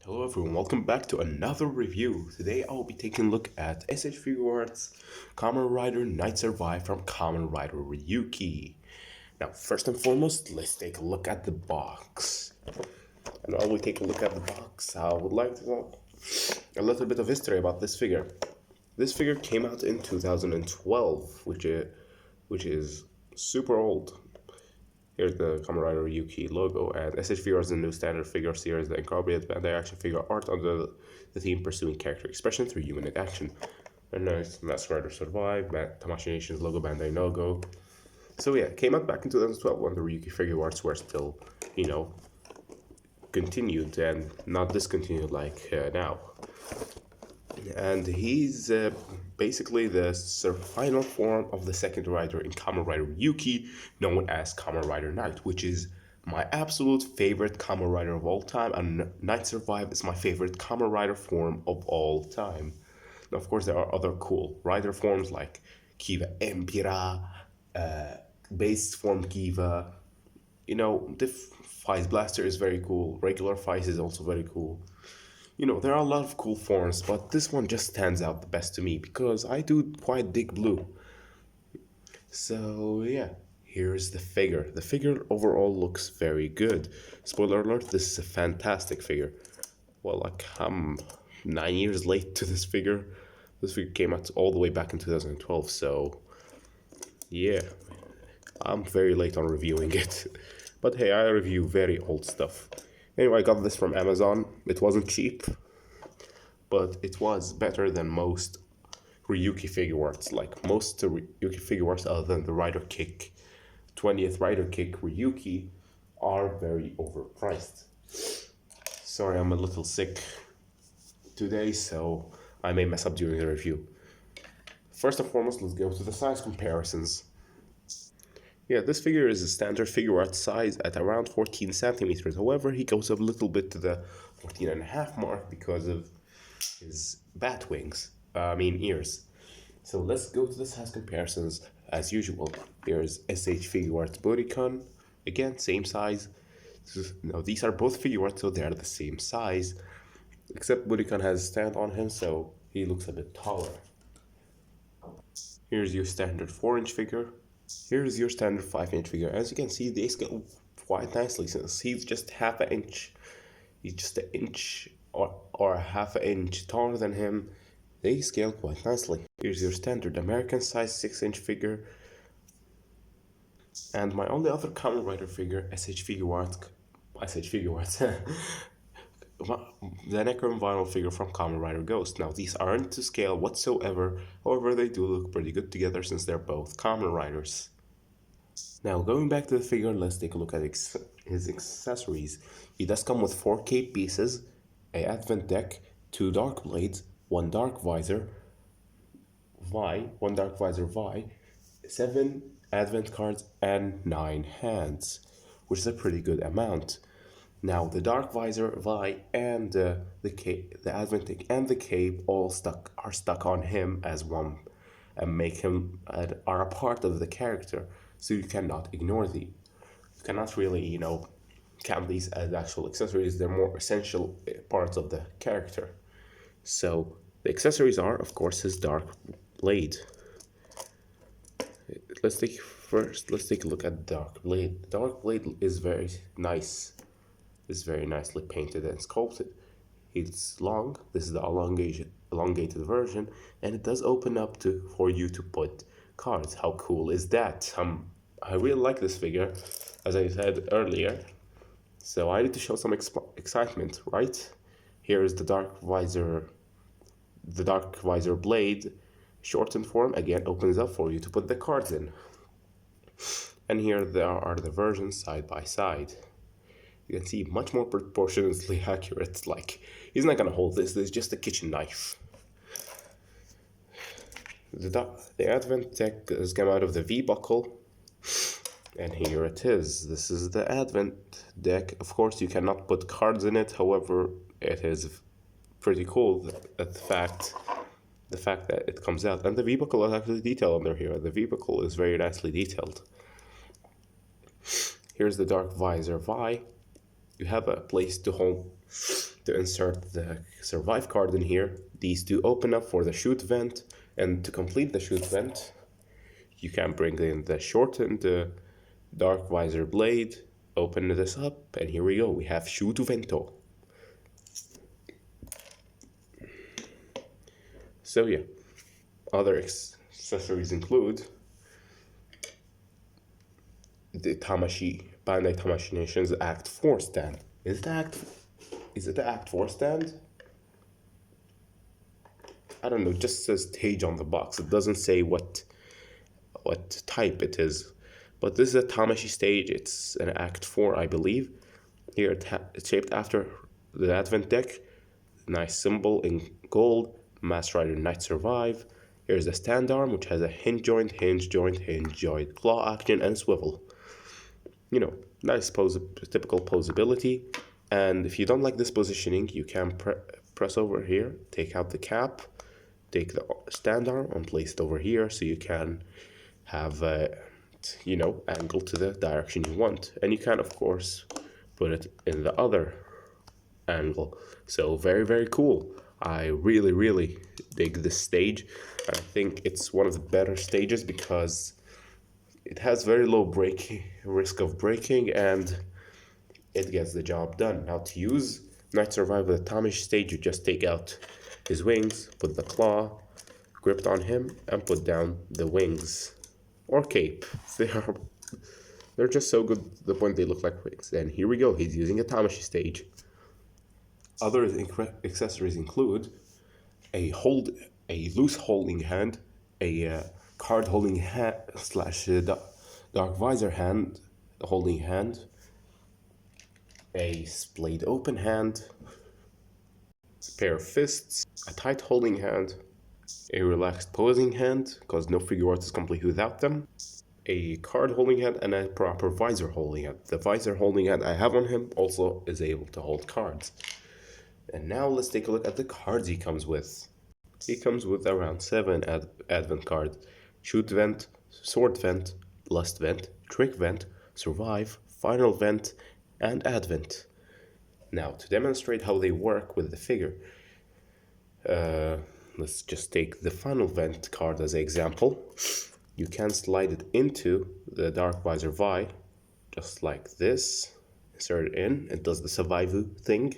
Hello everyone, welcome back to another review. Today I'll be taking a look at SH Figuarts Kamen Rider Night Survive from Kamen Rider Ryuki. Now, first and foremost, let's take a look at the box. And while we take a look at the box, I would like to know a little bit of history about this figure. This figure came out in 2012, which is super old. Here's the Kamen Rider Yuki logo, and SH is the new standard figure series that incorporates Bandai action figure art under the theme pursuing character expression through unit action. And nice, Mask Rider Survive, Tamashii Nation's logo, Bandai logo. So yeah, it came out back in 2012 when the Ryuki figure arts were still, continued and not discontinued like now. And he's basically the final form of the second rider in Kamen Rider Yuki, known as Kamen Rider Night, which is my absolute favorite Kamen Rider of all time, and Night Survive is my favorite Kamen Rider form of all time. Now, of course, there are other cool rider forms like Kiva Empira, base form Kiva. The Fize Blaster is very cool. Regular Fize is also very cool. There are a lot of cool forms, but this one just stands out the best to me because I do quite dig blue. So, yeah, here's the figure. The figure overall looks very good. Spoiler alert, this is a fantastic figure. Well, I'm 9 years late to this figure. This figure came out all the way back in 2012, so yeah, I'm very late on reviewing it. But hey, I review very old stuff. Anyway, I got this from Amazon. It wasn't cheap, but it was better than most Ryuki Figuarts. Like most Ryuki Figuarts other than the Rider Kick, 20th Rider Kick Ryuki are very overpriced. Sorry, I'm a little sick today, so I may mess up during the review. First and foremost, let's go to the size comparisons. Yeah, this figure is a standard Figuart size at around 14 centimeters. However, he goes up a little bit to the 14 and a half mark because of his bat wings. Ears. So let's go to the size comparisons as usual. Here's SH Figuarts Bodycon. Again, same size. Now, these are both Figuarts, so they are the same size. Except Bodycon has a stand on him, so he looks a bit taller. Here's your standard 4-inch figure. Here's your standard 5-inch figure. As you can see, they scale quite nicely since he's just half an inch. He's just an inch or half an inch taller than him. They scale quite nicely. Here's your standard American size 6-inch figure. And my only other Kamen Rider figure, SH Figuarts, the Necron vinyl figure from Kamen Rider Ghost. Now, these aren't to scale whatsoever, however, they do look pretty good together since they're both Kamen Riders. Now, going back to the figure, let's take a look at his accessories. He does come with 4 cape pieces, a advent deck, 2 dark blades, 1 dark visor, 7 advent cards, and 9 hands, which is a pretty good amount. Now, the Dark Visor, Vi, and the Advent Deck and the Cape all are stuck on him as one and make him are a part of the character, so you cannot ignore them. You cannot really, count these as actual accessories. They're more essential parts of the character. So the accessories are, of course, his Dark Blade. Let's take a look at the Dark Blade. The Dark Blade is very nice. Is very nicely painted and sculpted. It's long. This is the elongated version, and it does open up for you to put cards. How cool is that? I really like this figure, as I said earlier. So I need to show some excitement, right? Here is the Dark Visor blade, shortened form. Again, opens up for you to put the cards in. And here there are the versions side by side. You can see much more proportionately accurate. Like, he's not gonna hold this. This is just a kitchen knife. The Advent deck has come out of the V buckle, and here it is. This is the Advent deck. Of course, you cannot put cards in it. However, it is pretty cool that the fact that it comes out, and the V buckle is actually detailed under here. The V buckle is very nicely detailed. Here's the Dark Visor Vi. You have a place to hold to insert the survive card in here. These do open up for the shoot vent, and to complete the shoot vent, you can bring in the shortened dark visor blade, open this up, and here we go. We have shoot vento. So yeah, other accessories include the Bandai Tamashii Nation's Act 4 stand. Is it the Act 4 stand? I don't know, it just says Tage on the box. It doesn't say what type it is. But this is a Tamashii stage. It's an Act 4, I believe. Here it's shaped after the Advent deck. Nice symbol in gold. Master Rider Knight Survive. Here's the stand arm, which has a hinge joint, claw action, and swivel. You know, nice typical posability. And if you don't like this positioning, you can press over here, take out the cap, take the stand arm and place it over here so you can have angle to the direction you want. And you can, of course, put it in the other angle. So very, very cool. I really, really dig this stage. I think it's one of the better stages because it has very low risk of breaking, and it gets the job done. Now to use Knight Survive with the Tamashii stage, you just take out his wings, put the claw gripped on him, and put down the wings or cape. They're just so good to the point they look like wings. And here we go. He's using a Tamashii stage. Other accessories include a loose holding hand, a card holding hand / dark visor hand holding hand, a splayed open hand, a pair of fists, a tight holding hand, a relaxed posing hand, because no Figuarts is complete without them, a card holding hand, and a proper visor holding hand. The visor holding hand I have on him also is able to hold cards. And now let's take a look at the cards he comes with. He comes with around 7 Advent cards: Shoot Vent, Sword Vent, Lust Vent, Trick Vent, Survive, Final Vent, and Advent. Now, to demonstrate how they work with the figure, let's just take the Final Vent card as an example. You can slide it into the Dark Visor Vi, just like this. Insert it in, it does the survive thing.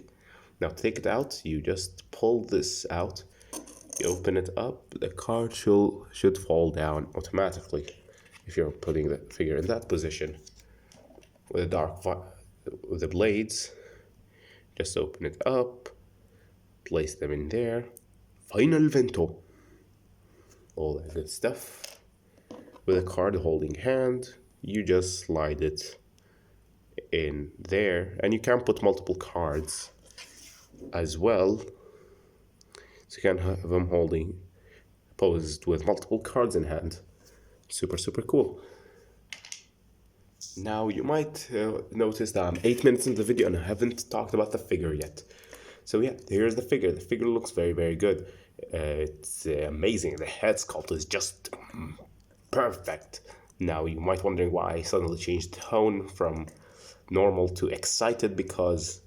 Now take it out, you just pull this out, you open it up, the card should fall down automatically if you're putting the figure in that position. With the blades, just open it up, place them in there, Final Vento, all that good stuff. With a card holding hand, you just slide it in there, and you can put multiple cards as well, so you can have them posed with multiple cards in hand. Super, super cool. Now you might notice that I'm 8 minutes into the video and I haven't talked about the figure yet. So yeah, here's the figure. The figure looks very, very good. It's amazing. The head sculpt is just perfect. Now you might wondering why I suddenly changed tone from normal to excited, because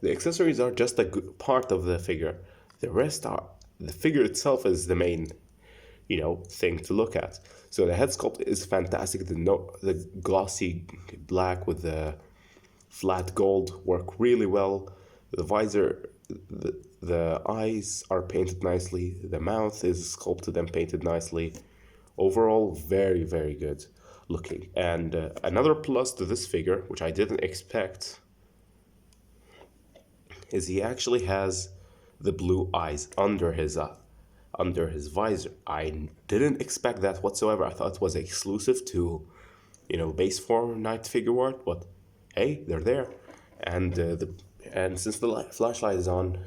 the accessories are just a good part of the figure. The rest are, the figure itself is the main, thing to look at. So the head sculpt is fantastic. The glossy black with the flat gold work really well. The visor, the eyes are painted nicely. The mouth is sculpted and painted nicely. Overall, very, very good looking. And another plus to this figure, which I didn't expect, is he actually has the blue eyes under his visor. I didn't expect that whatsoever. I thought it was exclusive to, base form Knight Figuart, but hey, they're there. And since the flashlight is on,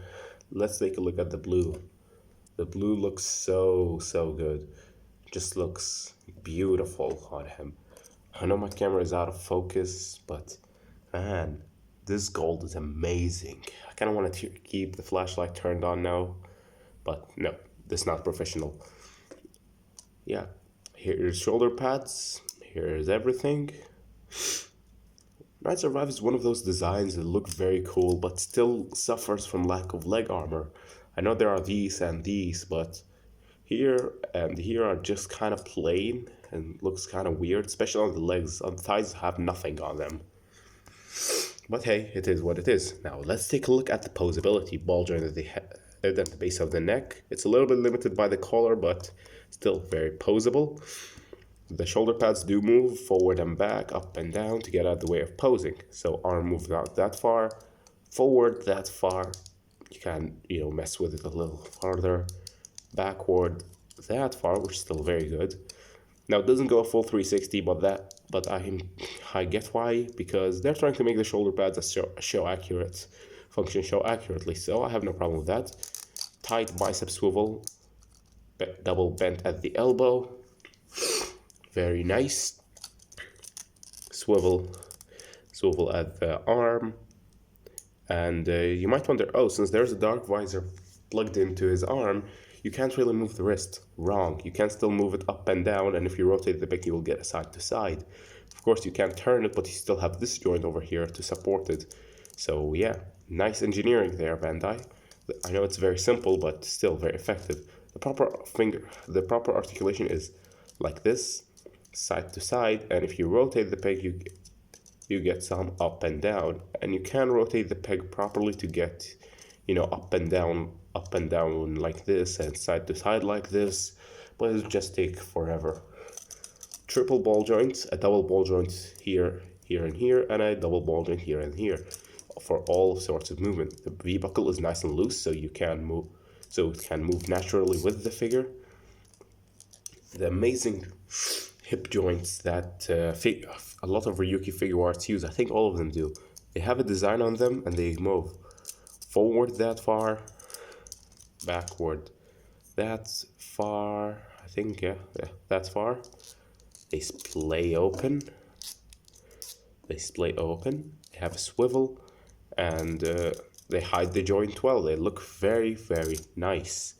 let's take a look at the blue. The blue looks so good. Just looks beautiful on him. I know my camera is out of focus, but man, this gold is amazing. I kind of want to keep the flashlight turned on now, but no, this is not professional. Yeah, here's shoulder pads, here's everything. Night Survive is one of those designs that look very cool, but still suffers from lack of leg armor. I know there are these and these, but here and here are just kind of plain and looks kind of weird, especially on the legs. On the thighs have nothing on them. But hey, it is what it is. Now let's take a look at the posability. Ball joint at the head and the base of the neck. It's a little bit limited by the collar, but still very posable. The shoulder pads do move forward and back, up and down to get out of the way of posing. So arm moves out that far, forward that far. You can, mess with it a little farther, backward that far, which is still very good. Now it doesn't go a full 360, but I get why, because they're trying to make the shoulder pads function show accurately. So I have no problem with that. Tight bicep swivel, double bent at the elbow. Very nice. Swivel at the arm. And you might wonder, since there's a dark visor plugged into his arm, you can't really move the wrist. Wrong. You can still move it up and down, and if you rotate the pick, you will get a side to side. Of course, you can't turn it, but you still have this joint over here to support it. So yeah, nice engineering there, Bandai. I know it's very simple, but still very effective. The proper articulation is like this, side to side, and if you rotate the peg, you get some up and down, and you can rotate the peg properly to get, up and down like this, and side to side like this, but it'll just take forever. Triple ball joints, a double ball joint here, and here, and a double ball joint here and here for all sorts of movement. The V buckle is nice and loose, so it can move naturally with the figure. The amazing hip joints that a lot of Ryuki Figuarts use, I think all of them do. They have a design on them and they move forward that far, backward that far, I think, yeah, that's far. They splay open, they have a swivel, and they hide the joint well. They look very, very nice.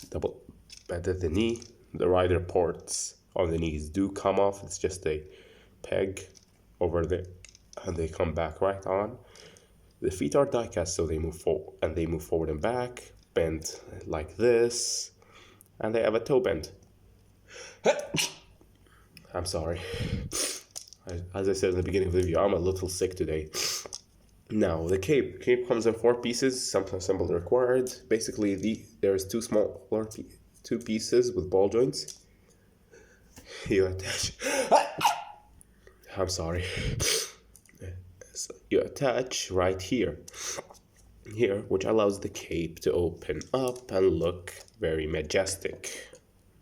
Double bend at the knee. The rider ports on the knees do come off. It's just a peg over there, and they come back right on. The feet are die-cast, so they move forward and back, bent like this, and they have a toe bend. I'm sorry. As I said in the beginning of the video, I'm a little sick today. Now, the cape comes in 4 pieces, some assembled required. Basically, there's two pieces with ball joints. You attach. I'm sorry. So you attach right here, which allows the cape to open up and look very majestic.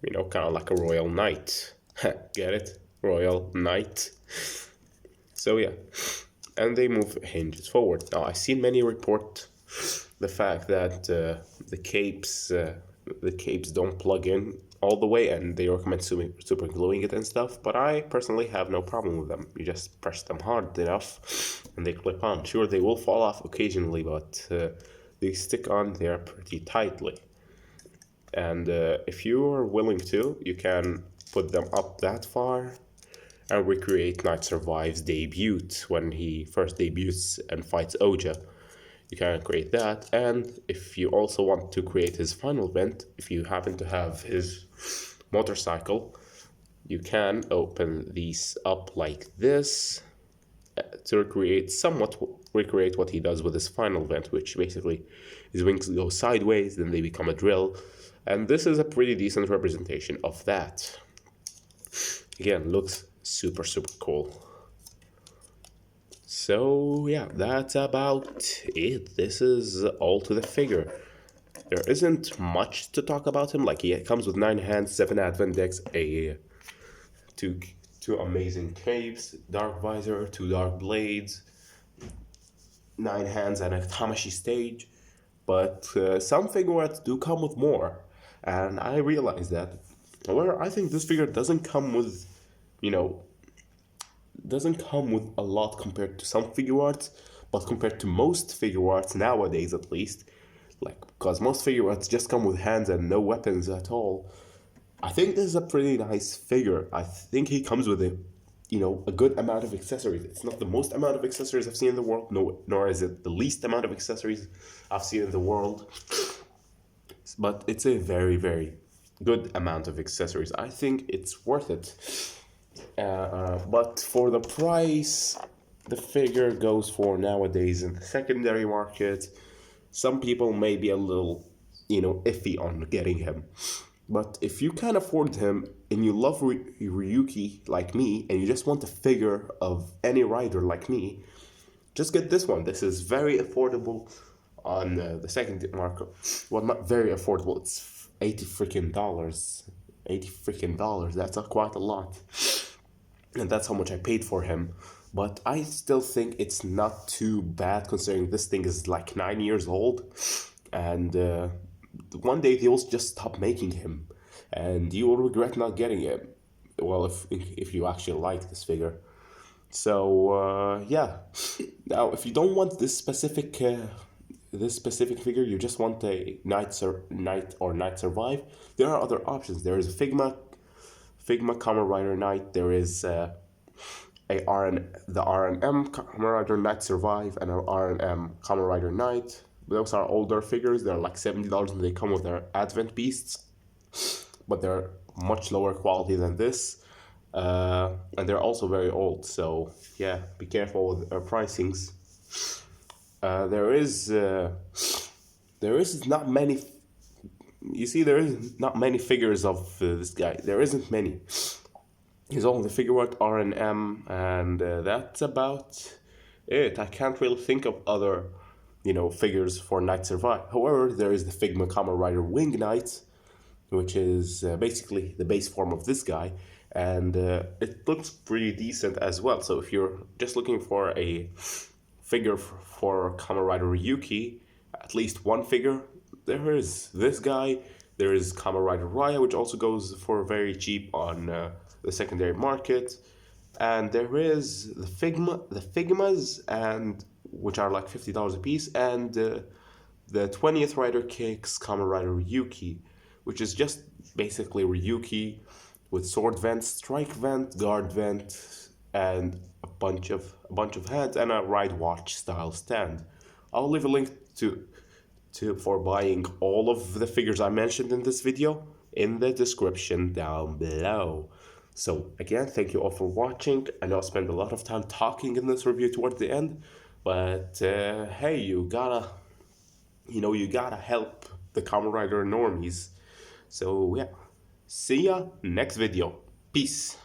Kind of like a royal knight. Get it? Royal knight. So yeah, and they move hinges forward. Now I've seen many report the fact that the capes don't plug in all the way, and they recommend super gluing it and stuff, but I personally have no problem with them. You just press them hard enough and they clip on. Sure, they will fall off occasionally, but they stick on there pretty tightly. And if you are willing to, you can put them up that far and recreate Night Survive's debut when he first debuts and fights Oja. You can create that, and if you also want to create his final event, if you happen to have his motorcycle, you can open these up like this to recreate what he does with his final event, which basically his wings go sideways, then they become a drill, and this is a pretty decent representation of that. Again, looks super, super cool. So yeah, that's about it. This is all to the figure. There isn't much to talk about him. Like, he comes with 9 hands, 7 advent decks, two amazing capes, dark visor, 2 dark blades, 9 hands, and a Tamashi stage. But some Figuarts do come with more, and I realize that. However, I think this figure doesn't come with, a lot compared to some Figuarts, but compared to most Figuarts nowadays at least, because most Figuarts just come with hands and no weapons at all. I think this is a pretty nice figure. I think he comes with a good amount of accessories. It's not the most amount of accessories I've seen in the world, no, nor is it the least amount of accessories I've seen in the world, but it's a very, very good amount of accessories. I think it's worth it. But for the price the figure goes for nowadays in the secondary market, some people may be a little, iffy on getting him. But if you can afford him and you love Ryuki like me, and you just want a figure of any rider like me, just get this one. This is very affordable on the second market. Well, not very affordable. It's $80 freaking. $80 freaking. That's quite a lot, and that's how much I paid for him. But I still think it's not too bad considering this thing is like 9 years old, and one day they'll just stop making him, and you will regret not getting him. Well, if you actually like this figure. So yeah. Now, if you don't want this specific figure, you just want a Knight Survive. There are other options. There is a Figma Kamen Rider Knight. There is the RNM Kamen Rider Knight Survive and an RNM Kamen Rider Knight. Those are older figures. They're like $70, and they come with their Advent beasts, but they're much lower quality than this. And they're also very old, so yeah, be careful with their pricings. There is not many. You see, there is not many figures of this guy. There isn't many. He's only the Figuarts RNM, and that's about it. I can't really think of other, figures for Knight Survive. However, there is the Figma Kamen Rider Wing Knight, which is basically the base form of this guy, and it looks pretty decent as well. So if you're just looking for a figure for Kamen Rider Ryuki, at least one figure, there is this guy. There is Kamen Rider Raya, which also goes for very cheap on the secondary market, and there is the Figmas, and which are like $50 a piece, and the 20th Rider Kicks Kamen Rider Ryuki, which is just basically Ryuki with sword vent, strike vent, guard vent, and a bunch of hands and a ride watch style stand. I'll leave a link to for buying all of the figures I mentioned in this video in the description down below. So again, thank you all for watching. I know I spent a lot of time talking in this review towards the end, but hey, you gotta help the Kamen Rider normies. So yeah, see ya next video. Peace.